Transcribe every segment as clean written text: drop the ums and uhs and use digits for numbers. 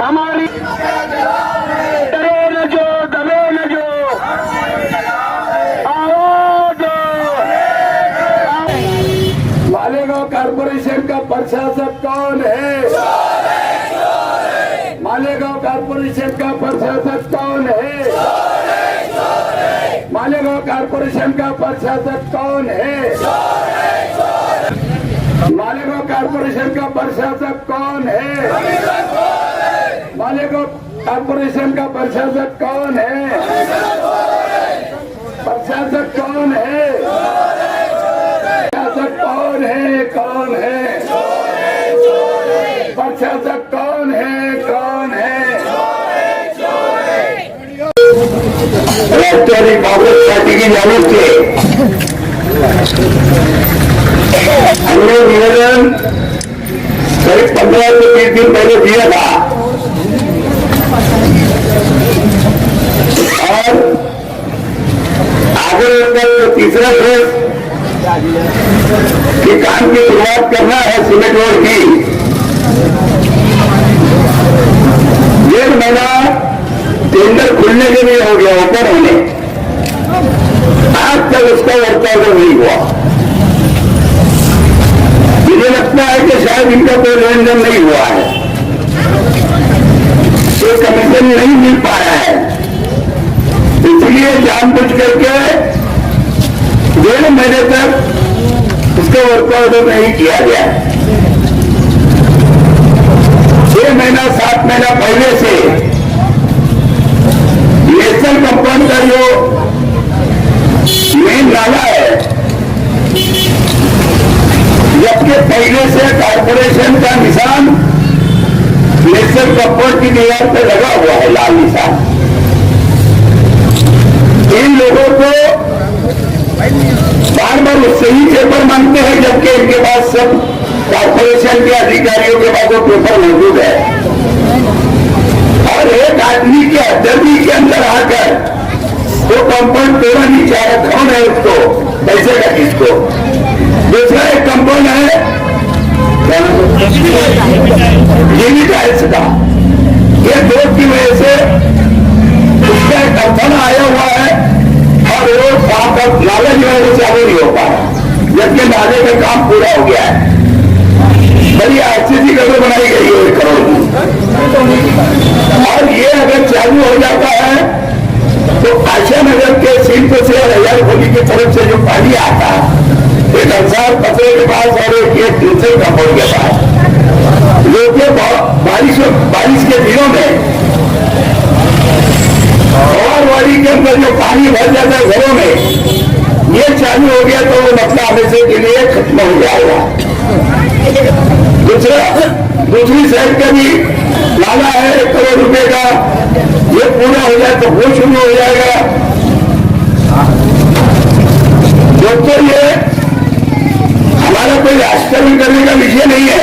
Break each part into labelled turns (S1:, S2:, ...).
S1: हमारी डरो न जो, दबो न जो, आओ जो।
S2: मालेगांव कारपोरेशन का प्रशासक कौन है? मालेगांव कारपोरेशन का प्रशासक कौन है? मालेगांव कारपोरेशन का प्रशासक कौन है? मालेगांव कारपोरेशन का प्रशासक कौन है? मालेगांव कारपोरेशन का प्रशासक कौन है? प्रशासक कौन है? प्रशासक कौन है? कौन है? प्रशासक कौन है? कौन है? राष्ट्रवादी कांग्रेस पार्टी की जानिब से हमने निवेदन करीब 15 से 20 दिन पहले दिया था और आगे तीसरा फेज के काम की शुरुआत करना है सीमेंट रोड की। 1.5 महीना टेंडर खुलने के लिए हो गया, ओपन होने, आज तक उसका वर्ताव नहीं हुआ। मुझे लगता है कि शायद इनका कोई लेन देन नहीं हुआ है, कोई कमीशन नहीं मिल पाया है, इसलिए जानबूझ करके 1.5 महीने तक उसका वर्कआउट नहीं किया गया। 6 महीना 7 महीना पहले से नेशनल कंपाउंड का जो मेन नाला है, जबकि पहले से कारपोरेशन का निशान नेशनल कंपाउंड की दीवार पर लगा हुआ है, लाल निशान। इन लोगों को बार बार उससे ही पेपर मांगते हैं, जबकि इनके पास सब कारपोरेशन के अधिकारियों के पास वो पेपर मौजूद है। और एक आदमी के हथेली के अंदर आकर वो कंपाउंड तोड़ा नहीं चाह रहा, कौन है उसको पैसे का किसको? दूसरा एक कंपाउंड है जीवी टाइल्स का, ये 2 की वजह से उसका एक अर्थना आया हुआ है और वो नाले जो है वो चालू नहीं हो पा रहा, जबकि नाले का काम पूरा हो गया है। बड़ी आरसीसी कदर बनाई गई है 1 करोड़ की, और ये अगर चालू हो जाता है तो आशा नगर के शिल्प से और हजार होली की तरफ से जो पानी आता है, एक अंसार पत्रे के पास और एक दूसरे कंपाउंड के पास, लोग बारिश के दिनों में वाड़ी के अंदर जो पानी भर जाता है घरों में, ये चालू हो गया तो वो मसला हमेशा के लिए खत्म हो जाएगा। दूसरी साइड का भी नाला है 1 करोड़ रुपए का, ये पूरा हो जाए तो वो शुरू हो जाएगा। दोस्तों, ये हमारा कोई राष्ट्रीय करने का विषय नहीं है,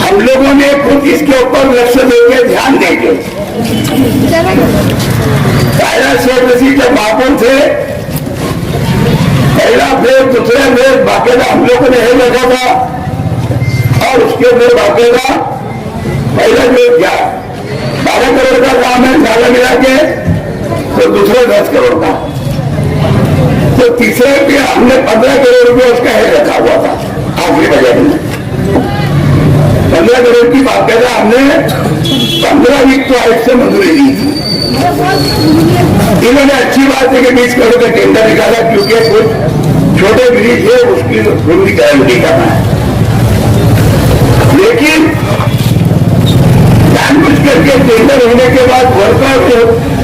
S2: हम लोगों ने खुद इसके ऊपर लक्ष्य देके ध्यान देंगे। पहला स्वदेशी जब मापुर थे, पहला फेज, दूसरा फेज बाकायदा हम लोगों ने यही लगा था, और उसके अंदर बाकायदा पहला जो 12 करोड़ का काम है सारा मिला के, तो दूसरा 10 करोड़ का, तो तीसरे पे हमने 15 करोड़ रुपये उसका है रखा हुआ था आखिरी बजट में। 15 करोड़ की बाकायदा हमने 15 वीक तो आयुक्त से मंजूरी दी थी। इन्होंने अच्छी बात है कि 20 करोड़ का टेंडर निकाला, क्योंकि कुछ छोटे ब्रिज है उसकी पूरी गारंटी करना है, लेकिन जानबूझ करके टेंडर होने के बाद वर्कआउट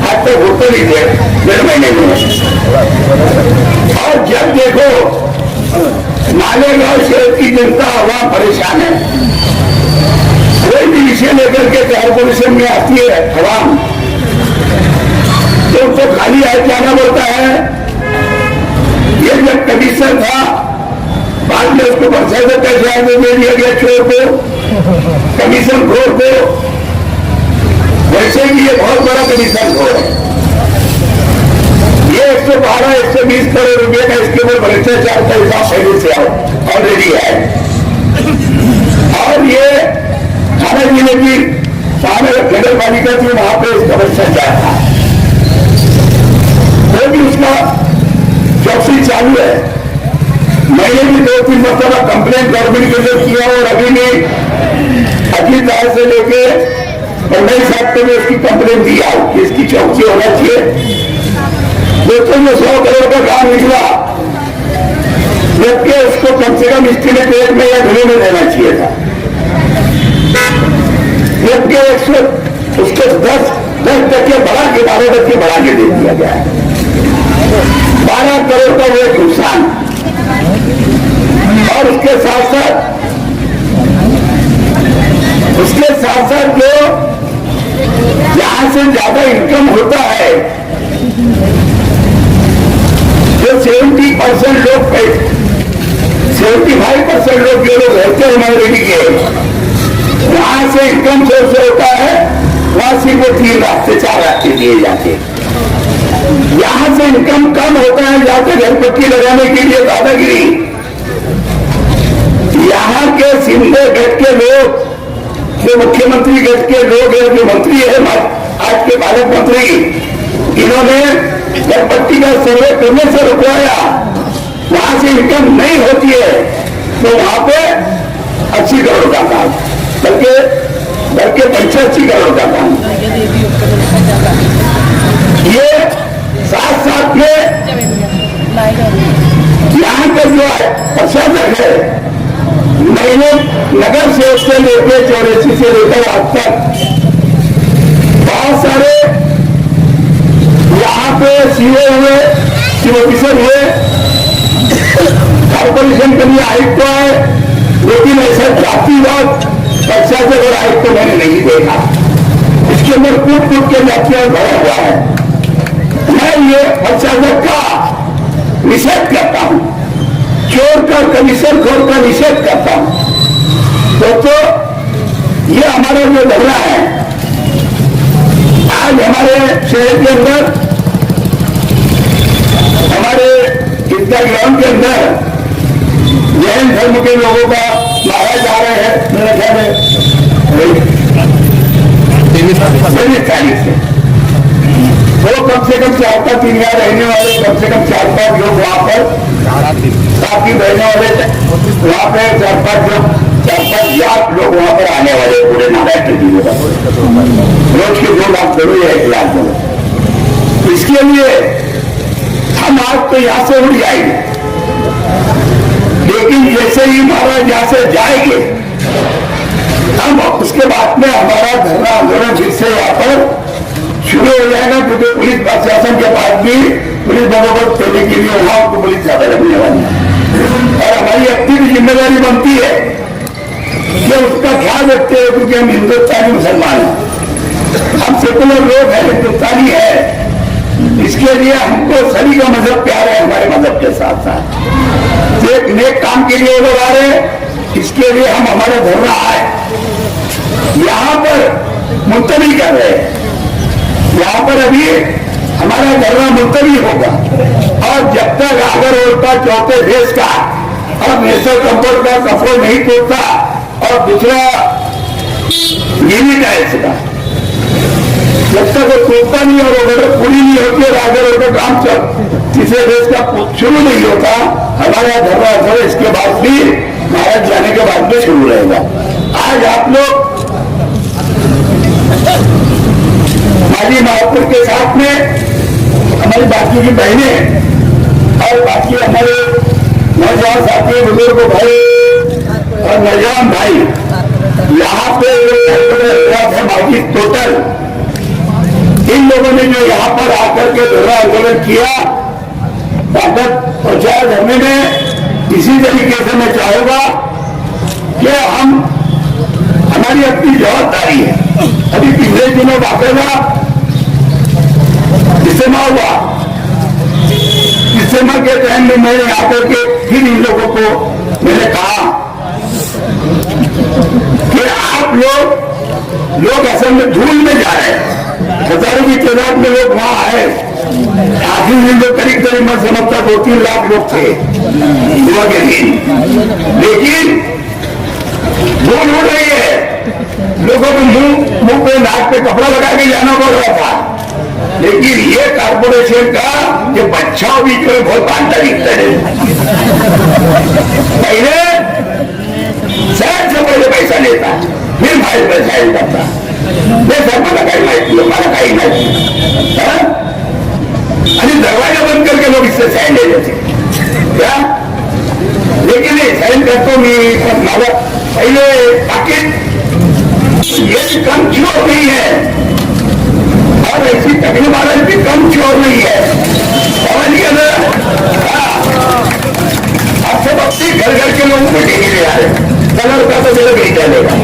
S2: आज तक होते नहीं थे 1.5 महीने में। और जब देखो मालेगांव शहर की जनता आवाम परेशान है, कोई भी विषय लेकर के कारपोरेशन में आती है आवाम, तो उसको खाली हाथ जाना पड़ता है। ये जब कमीशन था, बाद में उसको प्रशासक का ध्यान दे दिया गया चोर को, कमीशन खोर को, वैसे भी ये बहुत बड़ा कमीशन खोर है। ये 112-120 करोड़ रुपए का इसके ऊपर भ्रष्टाचार का हिसाब पहले से ऑलरेडी है। और ये थाना जिले की नगर पालिका थी, वहां पे इसका बच्चा जाया था, वो भी उसका चौकसी चालू है। मैंने भी 2-3 मरतबा कंप्लेंट गवर्नमेंट के लिए किया और अभी भी अखिल राय से लेके पंडित साहब को भी उसकी कंप्लेंट दिया कि इसकी चौकसी होना चाहिए। दोस्तों में 100 करोड़ का काम निकला, जबकि उसको कम से कम एस्टीमेट रेट में या घरों में देना चाहिए था, जबकि उसको 10% बढ़ा के 12% बढ़ा के दे दिया गया है। 12 करोड़ का वो एक नुकसान। और उसके साथ साथ जो जहां से ज्यादा इनकम होता है, जो 70% लोग 75% लोग जो लोग रहते हैं माइनॉरिटी के, वहां से इनकम सोर्स होता है, वहां सिर्फ 3 रास्ते 4 रास्ते दिए जाते हैं। यहां से इनकम कम होता है, जाके घर पट्टी लगाने के लिए दादागिरी। यहाँ के सिंधे गढ़ के लोग, जो मुख्यमंत्री गढ़ के लोग हैं, जो मंत्री है आज के भारत मंत्री, इन्होंने घर पट्टी का सर्वे करने से रुकवाया। वहां से इनकम नहीं होती है तो वहां पे 80 करोड़ का काम, बल्कि 85 करोड़ का काम। ये साथ में यहाँ का जो प्रशासन है, मैंने नगर से उससे लेकर 84 से लेकर आज तक बहुत सारे यहाँ पे सीए हुए, चीफ ऑफिसर हुए, कॉर्पोरेशन के लिए आयुक्त है, लेकिन ऐसा जातिवाद प्रशासक और आयुक्त तो मैंने नहीं देखा। इसके अंदर कूट के जातियां भरा हुआ है। मैं ये प्रशासक का निषेध करता हूं, चोर का कमीशन खोर का निषेध करता हूं। तो ये हमारा जो धरना है, आज हमारे शहर के अंदर, हमारे ईदगाह ग्राउंड के अंदर जैन धर्म के लोगों का मारा जा रहा है। मेरे ख्याल में 23 तारीख से वो कम से कम 4-5 दिन यहाँ रहने वाले, कम से कम 4-5 लोग वहां पर साथी रहने वाले, वहां पे 4-5 लाख लोग वहां पर आने वाले, पूरे महाराष्ट्र जिले का रोज के 2 लाख करोड़ या 1 लाख करोड़। इसके लिए हम आज तो यहां से उड़ जाएंगे, लेकिन जैसे ही महाराज यहां से जाएंगे, हम उसके बाद में हमारा धरना आंदोलन फिर से यहाँ पर शुरू हो जाएगा, क्योंकि पुलिस प्रशासन के पास भी पुलिस बंदोबस्त करने के लिए वहां को पुलिस ज्यादा लगने वाली है। और हमारी अपनी भी जिम्मेदारी बनती है कि उसका ख्याल रखते हैं, क्योंकि हम हिंदुस्तानी मुसलमान हैं, हम सेकुलर लोग हैं, हिंदुस्तानी है। इसके लिए हमको सभी का मजहब प्यार है, हमारे मजहब के साथ साथ एक नेक काम के लिए लोग आ रहे हैं। इसके लिए हम हमारा धरना आए यहाँ पर मुलतवी कर रहे हैं। यहाँ पर अभी हमारा धरना मुलतवी होगा, और जब तक अगर उल्टा चौथे देश का और नेशनल कंफर्ट का सफर नहीं टूटता, और दूसरा यूनिटाइज का जब तक वो टूटता नहीं और ऑर्डर पूरी नहीं होती और अगर ऑर्डर काम तीसरे देश का शुरू नहीं होता, हमारा धरना असर इसके बाद भी भारत जाने के बाद में शुरू रहेगा। आज आप लोग माली महापुर के साथ में हमारी बाकी की बहनें और बाकी हमारे नौजवान साथी, बुजुर्ग भाई और नौजवान भाई यहाँ पे है बाकी टोटल इन लोगों ने जो यहाँ पर आकर के धरना आंदोलन किया, ताकत प्रचार करने में इसी तरीके से मैं चाहूंगा कि हम हमारी अपनी जवाबदारी है। अभी पिछले दिनों बाकायदा इस्तेमा हुआ, इस्तेमा के टाइम में मैंने आकर के फिर इन लोगों को मैंने कहा कि आप लोग असल में धूल में जा रहे हैं। हजारों की तादाद में लोग वहां आए, आखिरी दिन जो करीब मैं समझता 2-3 लाख लोग थे सुबह के दिन, लेकिन ढूंढ रही है, लोगों को मुंह पे नाक पे कपड़ा लगा के जाना पड़ रहा था। लेकिन ये कारपोरेशन का ये बच्चाओं बीच में बहुत अंतर दिखता है। पहले शहर से पहले पैसा लेता, फिर भाई पर साइन करता। मैं सब मला काही माहिती, मला काही नाही। आणि दरवाजा बंद करके लोग इससे साइन ले लेते क्या? लेकिन ये साइन करतो मी, पण मला पहले पाकिट ये कम क्यों नहीं है, और ऐसी तकलीफ वाला भी कम क्यों नहीं है, समझ गया ना? अब सब अपने घर घर के लोगों को टेके ले आ रहे, कलर का तो मेरा बेचा लेगा,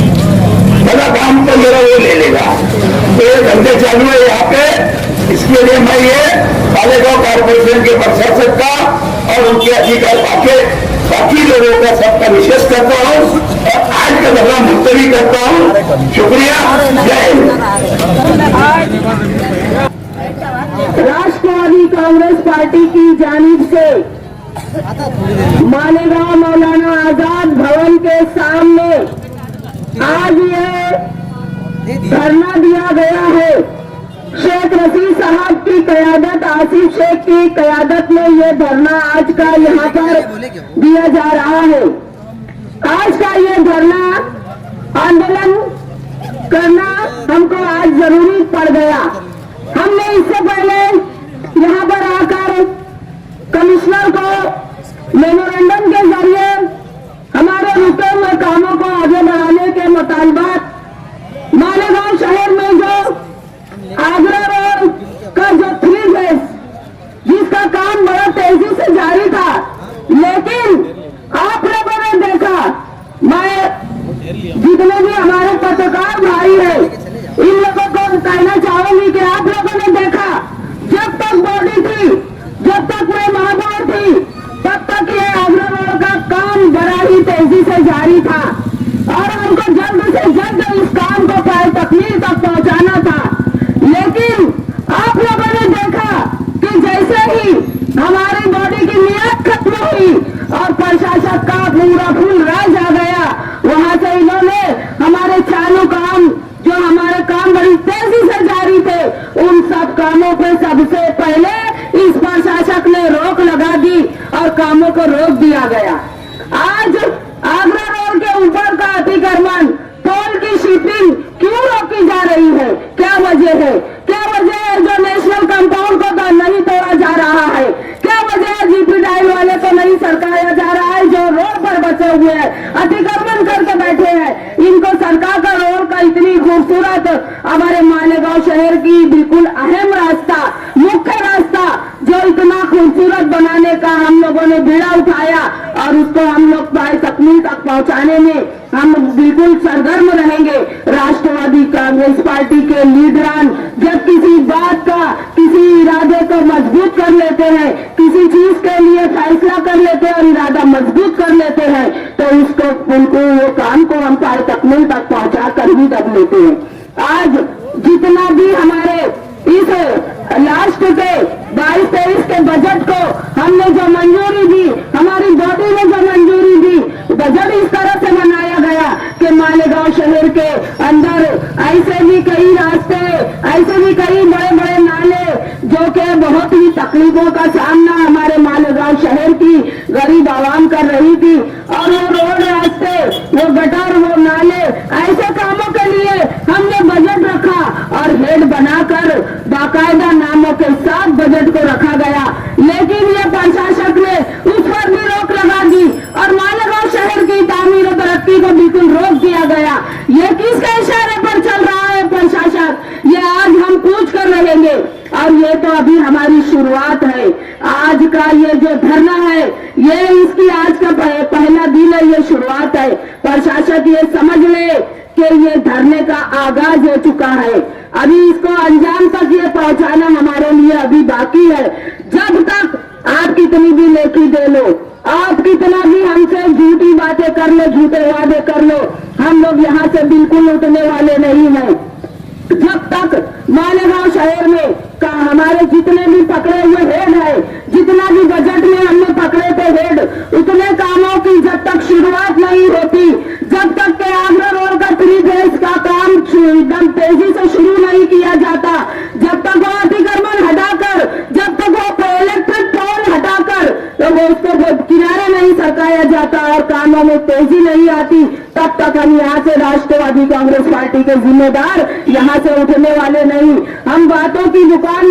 S2: बड़ा काम तो मेरा वो ले लेगा। तो ये धंधे चालू है यहाँ पे। इसके लिए मैं ये मालेगांव कारपोरेशन के प्रशासक का और उनके अधिकार बाकी लोगों का सबका विशेष करता हूँ और आज का धरना मुलतवी करता हूँ। शुक्रिया, जय हिंद।
S1: राष्ट्रवादी कांग्रेस पार्टी की जानिब से मालेगांव मौलाना आजाद भवन के सामने आज ये धरना दिया गया है। शेख रशीद साहब की कयादत, आसिफ शेख की कयादत में ये धरना आज का यहाँ पर दिया जा रहा है। आज का ये धरना आंदोलन करना हमको आज जरूरी पड़ गया। हमने इससे पहले यहाँ पर आकर कमिश्नर को मेमोरेंडम के जरिए हमारे रुके हुए कामों को आगे बढ़ाने के मुतालबात, मालेगांव शहर में जो आगरा रोड का जो 3 फेज जिसका काम बड़ा तेजी से जारी था, लेकिन आप लोगों ने देखा, मैं जितने भी हमारे पत्रकार भाई हैं इन लोगों को कहना चाहूंगी कि आप लोगों ने देखा, जब तक बॉडी थी, जब तक मैं महापौर थी, तब तक ये आगरा रोड का काम बड़ा ही तेजी से जारी था और हमको जल्द से जल्द इस काम को तकमील तक पहुंचाना था। लेकिन आप लोगों ने देखा कि जैसे ही हमारी बॉडी की मियाद खत्म हुई और प्रशासक का पूरा फुल राज आ गया, वहां से इन्होंने हमारे चालू काम, जो हमारे काम बड़ी तेजी से जारी थे, उन सब कामों पे सबसे पहले इस प्रशासक ने रोक लगा दी और कामों को रोक दिया गया। आज आगरा रोड के ऊपर का अतिक्रमण, टोल की शिपिंग क्यों रोकी जा रही है? क्या वजह है? क्या वजह है जो नेशनल कंपाउंड को तो नहीं तोड़ा जा रहा है? क्या वजह है जीपी डाइल वाले को नहीं सरकाया जा रहा है, जो रोड पर बचे हुए हैं, अतिक्रमण करके बैठे हैं, इनको सरकार का रोड का इतनी खूबसूरत हमारे मालेगांव शहर की बिल्कुल अहम रास्ता, मुख्य रास्ता जो इतना खूबसूरत बनाने का हम लोगों ने बीड़ा उठाया और उसको हम लोग तकमील तक पहुंचाने में हम बिल्कुल सरगर्म रहेंगे। राष्ट्रवादी कांग्रेस पार्टी के लीडरान जब किसी बात का, किसी इरादे को मजबूत कर लेते हैं, किसी चीज के लिए फैसला कर लेते हैं और इरादा मजबूत कर लेते हैं, तो उसको उनको वो काम को हम तकमील तक पहुंचा कर ही दब लेते हैं। आज जितना भी हमारे इस लास्ट के 22-23 के बजट को हमने जो मंजूरी दी, हमारी बॉडी ने जो मंजूरी दी, बजट इस तरह से बनाया गया कि मालेगांव शहर के अंदर ऐसे भी कई रास्ते, ऐसे भी कई बड़े बड़े नाले जो कि बहुत ही तकलीफों का सामना हमारे मालेगांव शहर की गरीब आवाम कर रही थी, और वो रोड रास्ते, वो गटर, वो नाले, ऐसे कामों के लिए हमने बजट रखा और हेड बनाकर बाकायदा नामों के साथ बजट को रखा गया। लेकिन ये प्रशासक ने उस पर भी रोक लगा दी और मालेगांव शहर की तामीर और तरक्की को बिल्कुल रोक दिया गया। ये किसके इशारे पर चल रहा है प्रशासक? ये आज हम पूछ कर रहेंगे और ये तो अभी हमारी शुरुआत है। आज का ये जो धरना है, ये इसकी आज का पहला दिन है, ये शुरुआत है। प्रशासक ये समझ ले कि ये धरने का आगाज हो चुका है, अभी इसको अंजाम तक ये पहुंचाना हमारे लिए अभी बाकी है। जब तक आप कितनी भी लेखी दे लो, आप कितना भी हमसे झूठी बातें कर लो, झूठे वादे कर लो, हम लोग यहाँ से बिल्कुल उठने वाले नहीं हैं। जब तक मालेगांव शहर में का हमारे जितने भी पकड़े हुए हेड है, जितना भी बजट में हमने पकड़े थे हेड, उतने कामों की जब तक शुरुआत नहीं होती, जब तक के एकदम तेजी से शुरू नहीं किया जाता, जब तक वो अतिक्रमण हटाकर, जब तक वो इलेक्ट्रिक पोल हटाकर तो वो उसको किनारे नहीं सरकाया जाता और कामों में तेजी नहीं आती, तब तक हम यहाँ से राष्ट्रवादी कांग्रेस पार्टी के जिम्मेदार यहाँ से उठने वाले नहीं। हम बातों की दुकान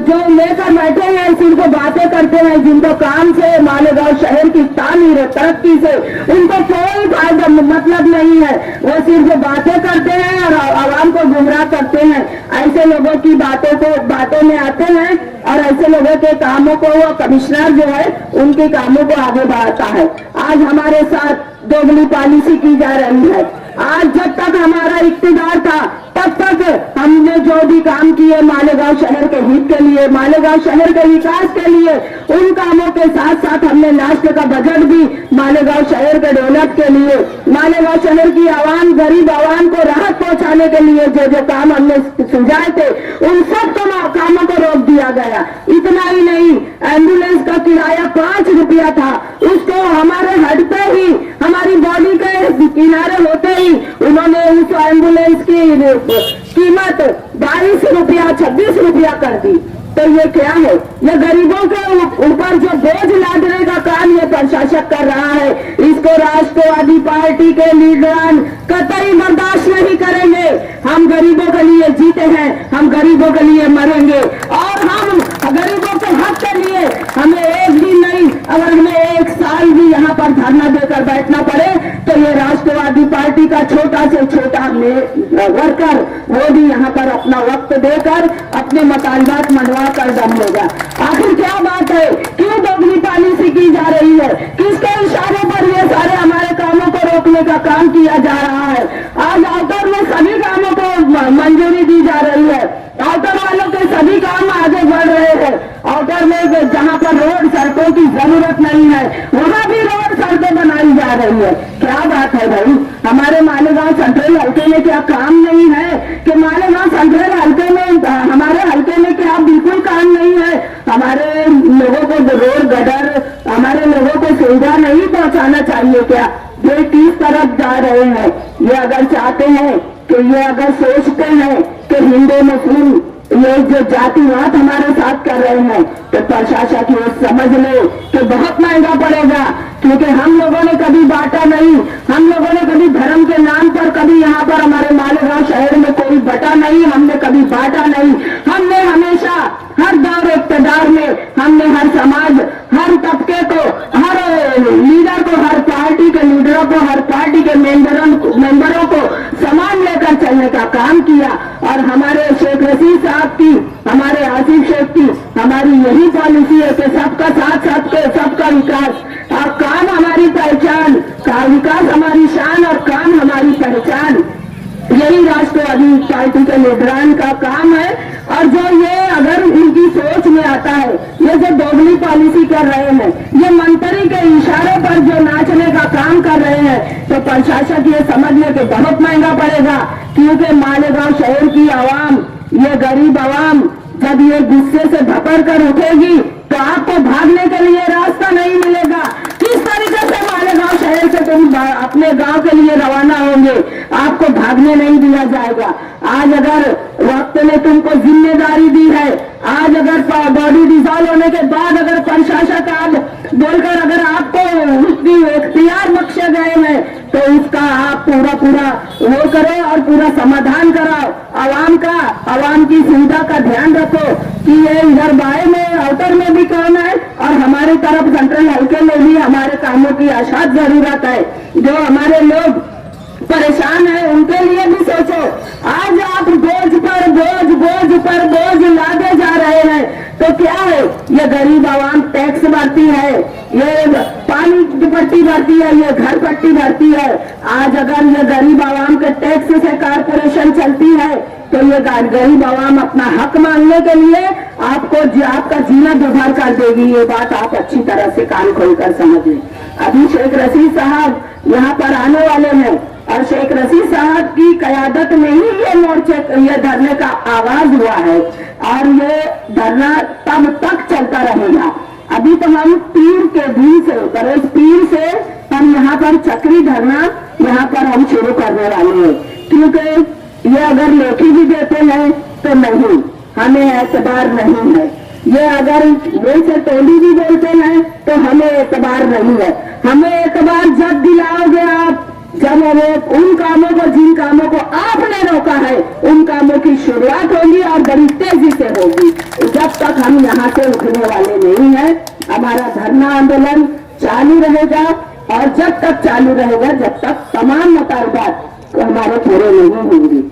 S1: जो लेकर बैठे हैं सिर्फ बातें करते हैं, जिनको काम से मालेगांव शहर की तामीर तरक्की से उनको कोई फायदा मतलब नहीं है, वो सिर्फ बातें करते हैं और आवाम को गुमराह करते हैं। ऐसे लोगों की बातों में आते हैं और ऐसे लोगों के कामों को वो कमिश्नर जो है उनके कामों को आगे बढ़ाता है। आज हमारे साथ दोगली पॉलिसी की जा रही है। आज जब तक हमारा इख्तियार था तब तक हमने जो भी काम किए मालेगांव शहर के हित के लिए, मालेगांव शहर के विकास के लिए, उन कामों के साथ साथ हमने लास्ट का बजट भी मालेगांव शहर के डेवलप के लिए, मालेगांव शहर की आवाम, गरीब आवाम को राहत पहुंचाने के लिए जो जो काम हमने सुझाए थे उन सब कामों को रोक दिया गया। इतना ही नहीं, एम्बुलेंस का किराया 5 रुपया था, उसको हमारे हटते ही, हमारी बॉडी के किनारे होते ही उन्होंने उस एम्बुलेंस की कीमत 22 रुपया 26 रुपया कर दी। तो ये क्या है? ये गरीबों के ऊपर जो बोझ लादने का काम ये प्रशासक कर रहा है, इसको राष्ट्रवादी पार्टी के लीडरान कतई बर्दाश्त नहीं करेंगे। हम गरीबों के लिए जीते हैं, हम गरीबों के लिए मरेंगे और हम गरीबों के हक के लिए हमें एक दिन नहीं, अगर हमें 1 साल भी यहाँ पर धरना देकर बैठना पड़े तो ये राष्ट्रवादी पार्टी का छोटा से छोटा वर्कर वो भी यहाँ पर अपना वक्त देकर अपने मुतालबात मनवा कर दम लेगा। आखिर क्या बात है? क्यों दोगली पॉलिसी की जा रही है? किसके इशारे पर ये सारे हमारे कामों को रोकने का काम किया जा रहा है? आज आउटर में सभी कामों को मंजूरी दी जा रही है, आउटर वालों के सभी काम आगे बढ़ रहे हैं। आउटर में जहाँ पर रोड सड़कों की जरूरत नहीं है वहाँ भी रोड सड़कें बनाई जा रही है। क्या बात है भाई? हमारे मालेगांव सेंट्रल हल्के में क्या काम नहीं है? कि मालेगांव सेंट्रल हल्के में, हमारे हल्के में क्या बिल्कुल काम नहीं है? हमारे लोगों को रोड गटर, हमारे लोगों को सुविधा नहीं पहुंचाना चाहिए क्या? ये किस तरफ जा रहे हैं? ये अगर चाहते हैं कि ये अगर सोचते हैं कि हिंदू मुस्लिम ये जो जातिवाद हमारे साथ कर रहे हैं तो प्रशासक ये समझ ले कि बहुत महंगा पड़ेगा, क्योंकि हम लोगों ने कभी बांटा नहीं, हम लोगों ने कभी धर्म के नाम पर कभी यहाँ पर हमारे मालेगांव शहर में कोई बटा नहीं, हमने कभी बांटा नहीं। हमने हमेशा हर दौर इक़्तिदार में हमने हर समाज, हर तबके को, हर लीडर को, हर पार्टी के लीडरों को, हर पार्टी के मेंबरों को समान लेकर चलने का काम किया। और हमारे शेख रशीद साहब की, हमारे आसिफ शेख की हमारी यही पॉलिसी है कि सबका साथ, सबका विकास और काम हमारी पहचान, का विकास हमारी शान और काम हमारी पहचान। यही राष्ट्रवादी पार्टी के लीडरान का काम है। और जो ये अगर उनकी सोच में आता है, ये जो दोगली पॉलिसी कर रहे हैं, ये मंत्री के इशारे पर जो नाचने का काम कर रहे हैं, तो प्रशासक ये समझ ले कि बहुत महंगा पड़ेगा। क्योंकि मालेगांव शहर की आवाम, ये गरीब आवाम जब ये गुस्से से भपड़ कर उठेगी तो आपको भागने के लिए रास्ता नहीं मिलेगा। किस तरीके से मालेगांव शहर से तुम अपने गांव के लिए रवाना होंगे, आपको भागने नहीं दिया जाएगा। आज अगर वक्त ने तुमको जिम्मेदारी दी है, आज अगर बॉडी डिसॉल्व होने के बाद अगर प्रशासक आज बोलकर अगर आपको उसकी इख्तियार बख्शे गए हैं तो उसका आप पूरा वो करो और पूरा समाधान कराओ। आवाम की सुविधा का ध्यान रखो कि ये इधर बाएं में, आउटर में भी काम है और हमारे तरफ सेंट्रल हल्के में भी हमारे कामों की अशात जरूरत है। जो हमारे लोग परेशान है उनके लिए भी सोचो। आज आप बोझ पर बोझ लादे जा रहे हैं तो क्या है? ये गरीब आवाम टैक्स भरती है, ये पानी की पट्टी भरती है, ये घर पट्टी भरती है। आज अगर ये गरीब आवाम के टैक्स से कारपोरेशन चलती है तो ये गरीब आवाम अपना हक मांगने के लिए आपका जीना दुभर कर देगी। ये बात आप अच्छी तरह से कान खोलकर समझ लें। अभी शेख रशीद साहब यहाँ पर आने वाले हैं और शेख रशीद साहब की कयादत में ही ये धरने का आगाज हुआ है और ये धरना तब तक चलता रहेगा। अभी तो हम पीर के दिन से, बरोज पीर से हम यहाँ पर चक्री धरना यहाँ पर हम शुरू करने वाले हैं, क्योंकि ये अगर लेखी भी देते हैं तो नहीं, हमें एतबार नहीं है। ये अगर मुंह से टोली भी बोलते हैं तो हमें एतबार नहीं है। हमें एतबार जब दिलाओगे आप, जब वो उन कामों को, जिन कामों को आपने रोका है, उन कामों की शुरुआत होगी और बड़ी तेजी से होगी। जब तक हम यहाँ से उठने वाले नहीं है, हमारा धरना आंदोलन चालू रहेगा और जब तक चालू रहेगा, जब तक तमाम मुतालबात हमारे पूरे नहीं होंगे।